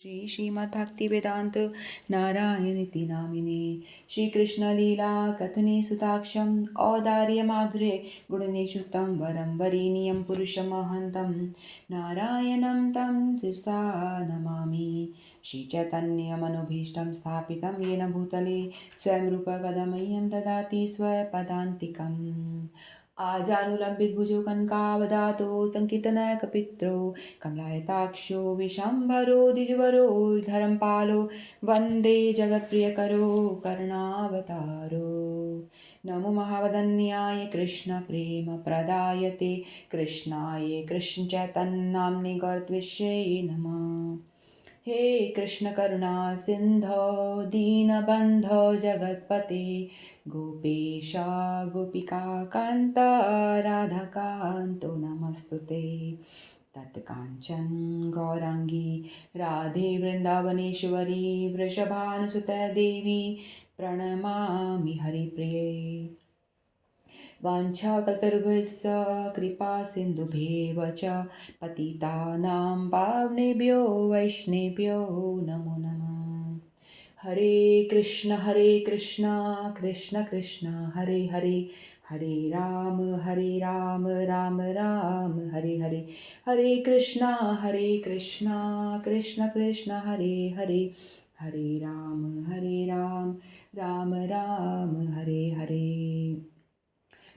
श्री श्रीमद्भक्तिवेदांत नारायणीति नामिने श्रीकृष्णलीला कथने सुताक्षं औदार्य माधुर्ये गुणनिषुक्तं वरं वरीनियं पुरुषमहन्तं नारायणं तं शिरसा नमामि। श्रीचैतन्यमनुभीष्टं स्थापितं येन भूतले स्वयं रूपकदमह्यं ददाति स्वपदान्तिकम्। आजानुलम्बितभुजो कनकावदातो संकीर्तनकपित्रो कमलायताक्षो विशम्भरो द्विजवरो धर्मपालो वन्दे जगत्प्रियकरो करुणावतारो। नमो महावदन्याय कृष्णप्रेमप्रदायते कृष्णाय कृष्णचैतन्यनाम्ने गौरत्विषये नमः। हे कृष्ण करुणा सिंधो दीनबंधो जगत्पते गोपेश गोपिका कांत राधा कांतो नमस्तुते। तत्कांचन गौरांगी राधे वृंदावनेश्वरी वृषभानुसुते देवी प्रणमामि हरिप्रिये। वाञ्छाकल्पतरुभ्यश्च कृपा सिन्धुभ्येव च पतितानां पावनेभ्यो वैष्णवेभ्यो नमो नमः। हरे कृष्ण कृष्ण कृष्ण हरे हरे हरे राम राम राम हरे हरे। हरे कृष्ण कृष्ण कृष्ण हरे हरे हरे राम राम राम हरे हरे।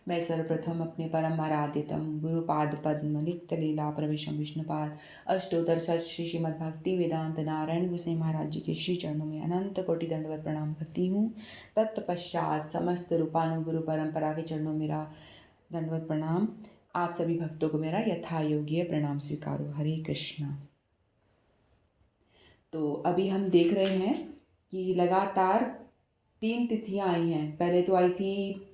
मैं सर्वप्रथम अपने परम आराध्यतम गुरुपाद पद्म नित्य लीला प्रवेशम विष्णुपाद अष्टोत्तर शत श्री श्रीमद्भक्ति वेदांत नारायण गोसाई महाराज जी के श्री चरणों में अनंत कोटि दंडवत प्रणाम करती हूँ। तत्पश्चात समस्त रूपानुगुरु परंपरा के चरणों मेरा दंडवत प्रणाम। आप सभी भक्तों को मेरा यथा योग्य प्रणाम स्वीकारो। हरे कृष्णा। तो अभी हम देख रहे हैं कि लगातार 3 तिथियां आई हैं। पहले तो आई थी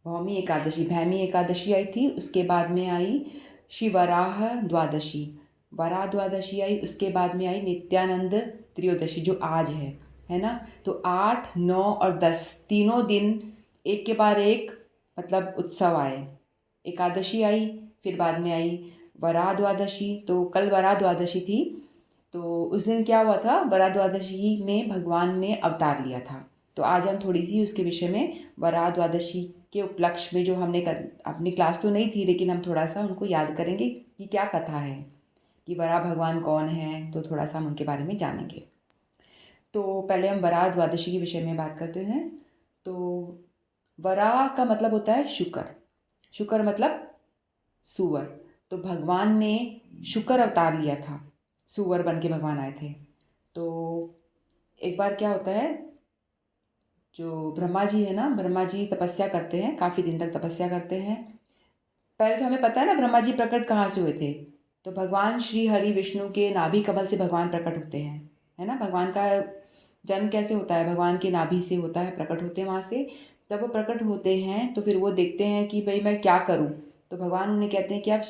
भौमी एकादशी आई थी। उसके बाद में आई शिवराह द्वादशी, वराह द्वादशी आई। उसके बाद में आई नित्यानंद त्रयोदशी जो आज है ना। तो 8, 9 और 10 तीनों दिन एक के बाद एक मतलब उत्सव आए। एकादशी आई, फिर बाद में आई वराह द्वादशी। तो कल वराह द्वादशी थी। तो उस दिन क्या हुआ था, वराह द्वादशी में भगवान ने अवतार लिया था। तो आज हम थोड़ी सी उसके विषय में वराह द्वादशी के उपलक्ष्य में जो हमने अपनी क्लास तो नहीं थी, लेकिन हम थोड़ा सा उनको याद करेंगे कि क्या कथा है, कि वराह भगवान कौन है। तो थोड़ा सा हम उनके बारे में जानेंगे। तो पहले हम वराह द्वादशी के विषय में बात करते हैं। तो वराह का मतलब होता है शुकर। शुकर मतलब सुअर। तो भगवान ने शुकर अवतार लिया था, सुअर बन के भगवान आए थे। तो एक बार क्या होता है, जो ब्रह्मा जी है ना, ब्रह्मा जी तपस्या करते हैं, काफ़ी दिन तक तपस्या करते हैं। पहले तो हमें पता है ना ब्रह्मा जी प्रकट कहाँ से हुए थे। तो भगवान श्री हरि विष्णु के नाभि कमल से भगवान प्रकट होते हैं, है ना। भगवान का जन्म कैसे होता है, भगवान के नाभि से होता है, प्रकट होते हैं वहाँ से। जब वो प्रकट होते हैं तो फिर वो देखते हैं कि भाई मैं क्या करूँ। तो भगवान उन्हें कहते हैं कि आप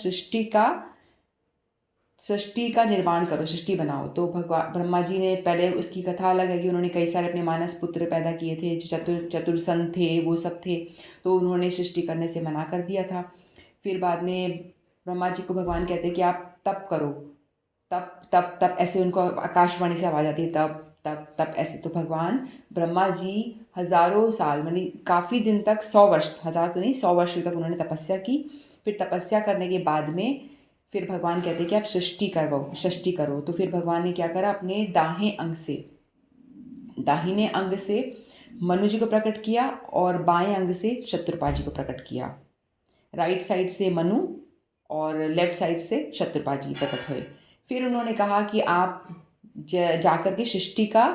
सृष्टि का निर्माण करो, सृष्टि बनाओ। तो भगवान ब्रह्मा जी ने, पहले उसकी कथा अलग है कि उन्होंने कई सारे अपने मानस पुत्र पैदा किए थे, जो चतुर्सन थे, वो सब थे। तो उन्होंने सृष्टि करने से मना कर दिया था। फिर बाद में ब्रह्मा जी को भगवान कहते हैं कि आप तप करो। तप तप तप ऐसे उनको आकाशवाणी से आवाज़ आती है, तप तप तप ऐसे। तो भगवान ब्रह्मा जी हजारों साल मानी काफ़ी दिन तक, 100 वर्ष, हजार तो नहीं 100 वर्ष तक उन्होंने तपस्या की। फिर तपस्या करने के बाद में फिर भगवान कहते हैं कि आप सृष्टि करो। तो फिर भगवान ने क्या करा, अपने दाहिने अंग से मनु जी को प्रकट किया और बाएं अंग से शत्रुपा जी को प्रकट किया। राइट साइड से मनु और लेफ्ट साइड से शत्रुपा जी प्रकट हुए। फिर उन्होंने कहा कि आप जाकर के सृष्टि का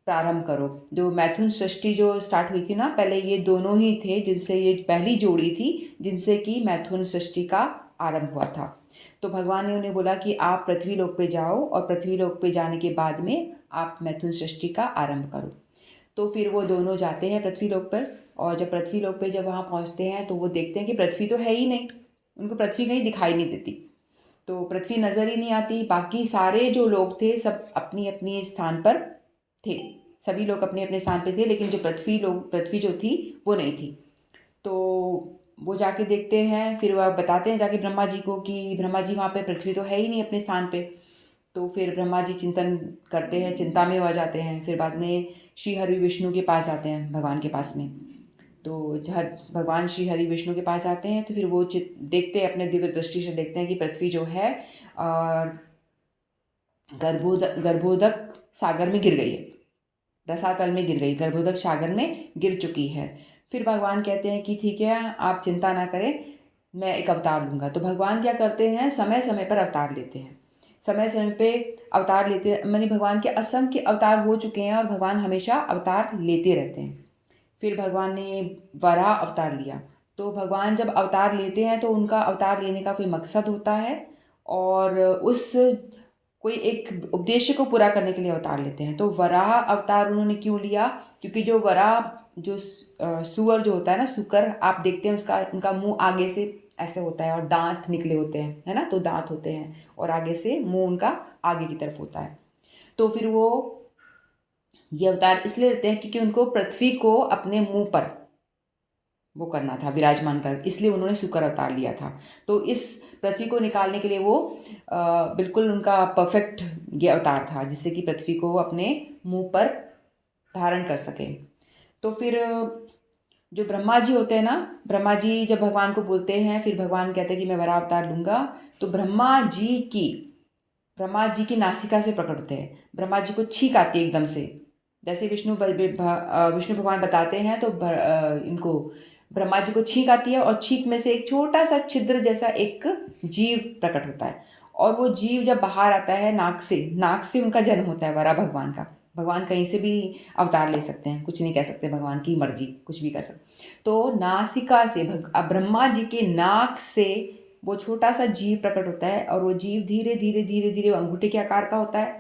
प्रारंभ करो। जो मैथुन सृष्टि जो स्टार्ट हुई थी ना, पहले ये दोनों ही थे जिनसे, ये पहली जोड़ी थी जिनसे कि मैथुन सृष्टि का आरंभ हुआ था। तो भगवान ने उन्हें बोला कि आप पृथ्वी लोक पे जाओ और पृथ्वी लोक पे जाने के बाद में आप मैथुन सृष्टि का आरंभ करो। तो फिर वो दोनों जाते हैं पृथ्वी लोक पर। और जब पृथ्वी लोक पे जब वहाँ पहुँचते हैं तो वो देखते हैं कि पृथ्वी तो है ही नहीं, उनको पृथ्वी कहीं दिखाई नहीं देती। तो पृथ्वी नज़र ही नहीं आती। बाकी सारे जो लोग थे सब अपनी अपनी स्थान पर थे, सभी लोग अपने अपने स्थान पे थे, लेकिन जो पृथ्वी जो थी वो नहीं थी। तो वो जाके देखते हैं, फिर वह बताते हैं जाके ब्रह्मा जी को कि ब्रह्मा जी वहाँ पे पृथ्वी तो है ही नहीं अपने स्थान पे। तो फिर ब्रह्मा जी चिंतन करते हैं, चिंता में हो जाते हैं। फिर बाद में श्री हरि विष्णु के पास आते हैं, भगवान के पास में। तो भगवान श्री हरि विष्णु के पास आते हैं तो फिर वो देखते हैं, अपने दिव्य दृष्टि से देखते हैं कि पृथ्वी जो है गर्भोदक सागर में गिर गई है, रसातल में गिर गई, गर्भोदक सागर में गिर चुकी है। फिर भगवान कहते हैं कि ठीक है, आप चिंता ना करें, मैं एक अवतार लूँगा। तो भगवान क्या करते हैं, समय समय पर अवतार लेते हैं। समय समय पे अवतार लेते हैं, मानी भगवान के असंख्य अवतार हो चुके हैं और भगवान हमेशा अवतार लेते रहते हैं। फिर भगवान ने वराह अवतार लिया। तो भगवान जब अवतार लेते हैं तो उनका अवतार लेने का कोई मकसद होता है और उस कोई एक उद्देश्य को पूरा करने के लिए अवतार लेते हैं। तो वराह अवतार उन्होंने क्यों लिया, क्योंकि जो वराह जो सुअर जो होता है ना, सुकर, आप देखते हैं उसका उनका मुंह आगे से ऐसे होता है और दांत निकले होते हैं, है ना, तो दांत होते हैं और आगे से मुंह उनका आगे की तरफ होता है। तो फिर वो ये अवतार इसलिए लेते हैं क्योंकि उनको पृथ्वी को अपने मुंह पर वो करना था, विराजमान कर, इसलिए उन्होंने शुक्र अवतार लिया था। तो इस पृथ्वी को निकालने के लिए वो बिल्कुल उनका परफेक्ट ये अवतार था, जिससे कि पृथ्वी को अपने मुंह पर धारण कर सके। तो फिर जो ब्रह्मा जी होते हैं ना, ब्रह्मा जी जब भगवान को बोलते हैं, फिर भगवान कहते हैं कि मैं वराह अवतार लूँगा। तो ब्रह्मा जी की नासिका से प्रकट होते हैं। ब्रह्मा जी को छींक आती है एकदम से, जैसे विष्णु भगवान बताते हैं। तो इनको ब्रह्मा जी को छींक आती है और छींक में से एक छोटा सा छिद्र जैसा एक जीव प्रकट होता है और वो जीव जब बाहर आता है नाक से उनका जन्म होता है वरा भगवान का। भगवान कहीं से भी अवतार ले सकते हैं, कुछ नहीं कह सकते, भगवान की मर्जी, कुछ भी कर सकते। तो नासिका से ब्रह्मा जी के नाक से वो छोटा सा जीव प्रकट होता है और वो जीव धीरे धीरे धीरे धीरे अंगूठे के आकार का होता है,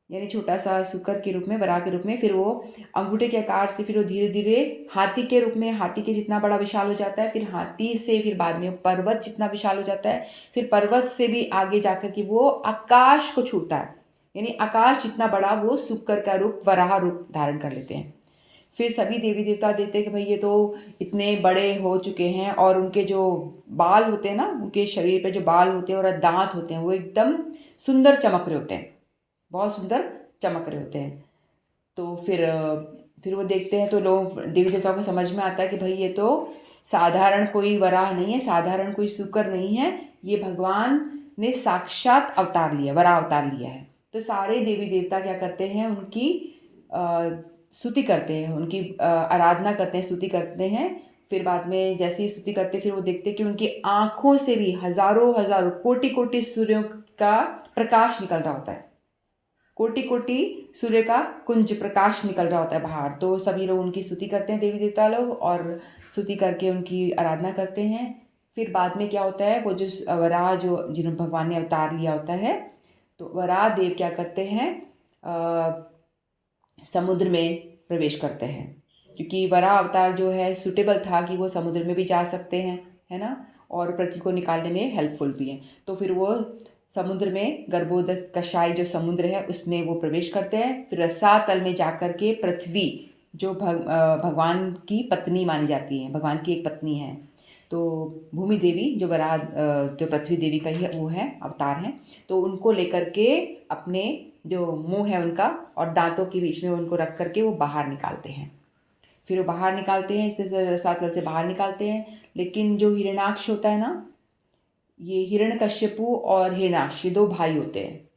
यानी छोटा सा शुकर के रूप में, वराह के रूप में। फिर वो अंगूठे के आकार से फिर वो धीरे धीरे हाथी के रूप में, हाथी के जितना बड़ा विशाल हो जाता है। फिर हाथी से फिर बाद में पर्वत जितना विशाल हो जाता है। फिर पर्वत से भी आगे जाकर के वो आकाश को छूता है, यानी आकाश जितना बड़ा वो शुकर का रूप, वराह रूप धारण कर लेते हैं। फिर सभी देवी देवता देते हैं कि भाई ये तो इतने बड़े हो चुके हैं और उनके जो बाल होते हैं ना, उनके शरीर पे जो बाल होते हैं और दांत होते हैं वो एकदम सुंदर चमक रहे होते हैं, बहुत सुंदर चमक रहे होते हैं। तो फिर वो देखते हैं तो लोग, देवी देवताओं को समझ में आता है कि भाई ये तो साधारण कोई वराह नहीं है, साधारण कोई शुकर नहीं है, ये भगवान ने साक्षात अवतार लिया, वराह अवतार लिया है। तो सारे देवी देवता क्या करते हैं, उनकी स्तुति करते हैं, उनकी आराधना करते हैं, स्तुति करते हैं। फिर बाद में जैसे ही स्तुति करते फिर वो देखते हैं कि उनकी आँखों से भी हजारों हजारों कोटि कोटि सूर्यों का प्रकाश निकल रहा होता है, कोटि कोटि सूर्य का कुंज प्रकाश निकल रहा होता है बाहर। तो सभी लोग उनकी स्तुति करते हैं, देवी देवता लोग, और स्तुति करके उनकी आराधना करते हैं। फिर बाद में क्या होता है, वो जो वराह जो जिन्होंने भगवान ने अवतार लिया होता है, तो वराह देव क्या करते हैं, समुद्र में प्रवेश करते हैं, क्योंकि वराह अवतार जो है सुटेबल था कि वो समुद्र में भी जा सकते हैं, है ना, और पृथ्वी को निकालने में हेल्पफुल भी है। तो फिर वो समुद्र में, गर्भोदक कषाय जो समुद्र है उसमें वो प्रवेश करते हैं। फिर रसातल में जाकर के पृथ्वी जो भगवान की पत्नी मानी जाती है, भगवान की एक पत्नी है, तो भूमि देवी जो वराह जो पृथ्वी देवी का ही वो है, अवतार है, तो उनको लेकर के अपने जो मुंह है उनका और दांतों के बीच में उनको रख करके वो बाहर निकालते हैं। फिर वो बाहर निकालते हैं, इससे रसातल से बाहर निकालते हैं। लेकिन जो हिरण्याक्ष होता है ना, ये हिरण्यकश्यपु और हिरण्याक्ष ये दो भाई होते हैं।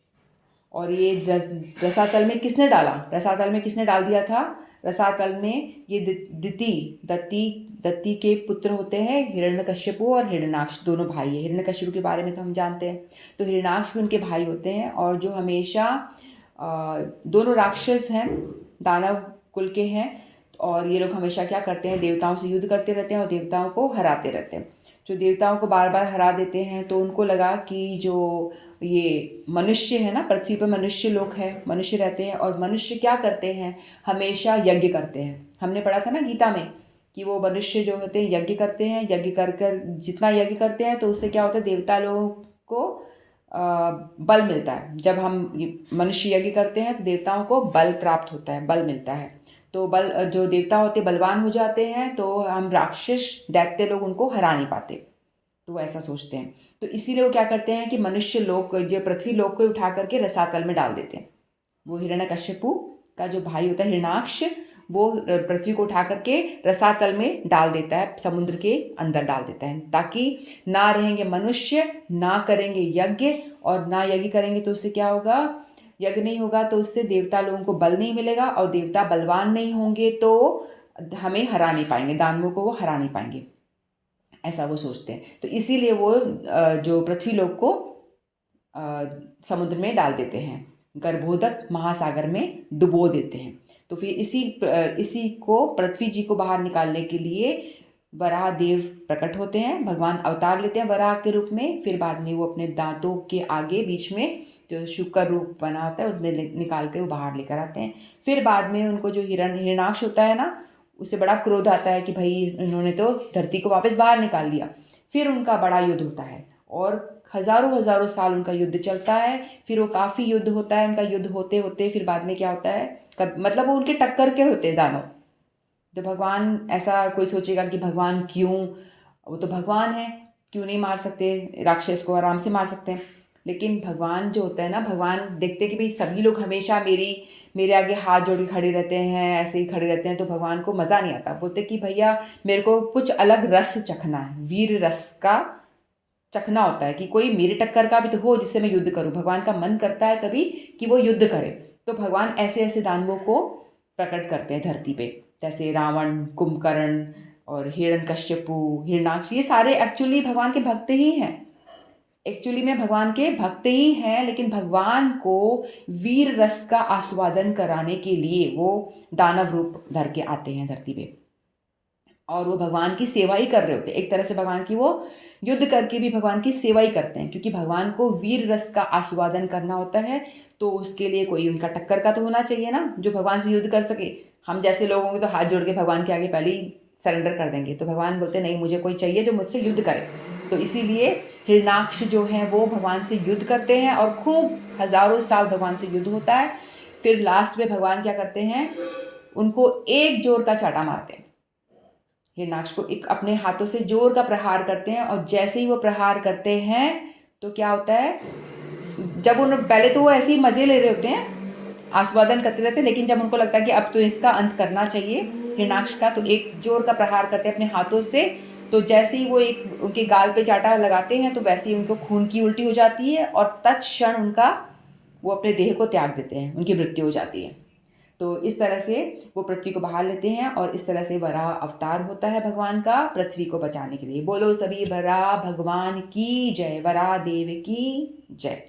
और ये रसातल में किसने डाला, रसातल में किसने डाल दिया था, रसातल में ये दत्ती के पुत्र होते हैं, हिरण्यकश्यपु और हिरण्याक्ष दोनों भाई है। हिरण्यकश्यपु के बारे में तो हम जानते हैं। तो हिरण्याक्ष भी उनके भाई होते हैं और जो हमेशा दोनों राक्षस हैं, दानव कुल के हैं, और ये लोग हमेशा क्या करते हैं, देवताओं से युद्ध करते रहते हैं और देवताओं को हराते रहते हैं। जो देवताओं को बार बार हरा देते हैं तो उनको लगा कि जो ये मनुष्य है ना, पृथ्वी पर मनुष्य लोग हैं, मनुष्य रहते हैं, और मनुष्य क्या करते हैं, हमेशा यज्ञ करते हैं। हमने पढ़ा था ना गीता में कि वो मनुष्य जो होते हैं यज्ञ करते हैं, यज्ञ कर कर जितना यज्ञ करते हैं तो उससे क्या होता है, देवता लोगों को बल मिलता है। जब हम मनुष्य यज्ञ करते हैं तो देवताओं को बल प्राप्त होता है, बल मिलता है। तो बल, जो देवता होते बलवान हो जाते हैं तो हम राक्षस दैत्य लोग उनको हरा नहीं पाते। तो वो ऐसा सोचते हैं। तो इसीलिए वो क्या करते हैं कि मनुष्य लोक जो पृथ्वी लोक को उठा करके रसातल में डाल देते हैं। वो हिरण्यकश्यपु का जो भाई होता है हिरणाक्ष, वो पृथ्वी को उठा करके रसातल में डाल देता है, समुद्र के अंदर डाल देता है, ताकि ना रहेंगे मनुष्य, ना करेंगे यज्ञ, और ना यज्ञ करेंगे तो उससे क्या होगा, यज्ञ नहीं होगा तो उससे देवता लोगों को बल नहीं मिलेगा, और देवता बलवान नहीं होंगे तो हमें हरा नहीं पाएंगे, दानवों को वो हरा नहीं पाएंगे, ऐसा वो सोचते हैं। तो इसीलिए वो जो पृथ्वी लोक को समुद्र में डाल देते हैं, गर्भोदक महासागर में डुबो देते हैं। तो फिर इसी को पृथ्वी जी को बाहर निकालने के लिए वराह देव प्रकट होते हैं, भगवान अवतार लेते हैं वराह के रूप में। फिर बाद में वो अपने दांतों के आगे बीच में जो शुक्र रूप बना होता है उसमें निकालते हुए बाहर लेकर आते हैं। फिर बाद में उनको जो हिरणाक्ष होता है ना, उससे बड़ा क्रोध आता है कि भाई इन्होंने तो धरती को वापस बाहर निकाल लिया। फिर उनका बड़ा युद्ध होता है और हजारों हजारों साल उनका युद्ध चलता है। फिर वो काफ़ी युद्ध होता है, उनका युद्ध होते होते फिर बाद में क्या होता है, मतलब वो उनके टक्कर के होते हैं दानव। तो भगवान, ऐसा कोई सोचेगा कि भगवान क्यों, वो तो भगवान है, क्यों नहीं मार सकते, राक्षस को आराम से मार सकते हैं। लेकिन भगवान जो होता है ना, भगवान देखते हैं कि भाई सभी लोग हमेशा मेरे आगे हाथ जोड़ के खड़े रहते हैं, ऐसे ही खड़े रहते हैं, तो भगवान को मज़ा नहीं आता। बोलते कि भैया मेरे को कुछ अलग रस चखना है, वीर रस का चखना होता है कि कोई मेरे टक्कर का भी तो हो जिससे मैं युद्ध करूं। भगवान का मन करता है कभी कि वो युद्ध करे, तो भगवान ऐसे ऐसे दानवों को प्रकट करते हैं धरती पे, जैसे रावण, कुंभकर्ण और हिरण्यकश्यपु, हिरणाक्ष। ये सारे एक्चुअली भगवान के भक्त ही हैं, एक्चुअली में भगवान के भक्त ही हैं, लेकिन भगवान को वीर रस का आस्वादन कराने के लिए वो दानव रूप धर के आते हैं धरती पे, और वो भगवान की सेवा ही कर रहे होते हैं। एक तरह से भगवान की वो युद्ध करके भी भगवान की सेवा ही करते हैं, क्योंकि भगवान को वीर रस का आस्वादन करना होता है। तो उसके लिए कोई उनका टक्कर का तो होना चाहिए ना, जो भगवान से युद्ध कर सके। हम जैसे लोग होंगे तो हाथ जोड़ के भगवान के आगे पहले ही सरेंडर कर देंगे, तो भगवान बोलते नहीं, मुझे कोई चाहिए जो मुझसे युद्ध करे। तो इसीलिए हिरणाक्ष जो है वो भगवान से युद्ध करते हैं, और खूब हजारों साल भगवान से युद्ध होता है। फिर लास्ट में भगवान क्या करते हैं, उनको एक जोर का चाटा मारते हैं, हिरणाक्ष को एक अपने हाथों से जोर का प्रहार करते हैं। और जैसे ही वो प्रहार करते हैं तो क्या होता है, जब उन पहले तो वो ऐसे ही मज़े ले रहे होते हैं, आस्वादन करते रहते हैं, लेकिन जब उनको लगता है कि अब तो इसका अंत करना चाहिए हिरणाक्ष का, तो एक जोर का प्रहार करते हैं अपने हाथों से। तो जैसे ही वो एक उनके गाल पे चाटा लगाते हैं तो वैसे ही उनको खून की उल्टी हो जाती है, और तत्क्षण उनका वो अपने देह को त्याग देते हैं, उनकी मृत्यु हो जाती है। तो इस तरह से वो पृथ्वी को बाहर लेते हैं, और इस तरह से वराह अवतार होता है भगवान का पृथ्वी को बचाने के लिए। बोलो सभी वराह भगवान की जय, वराह देव की जय।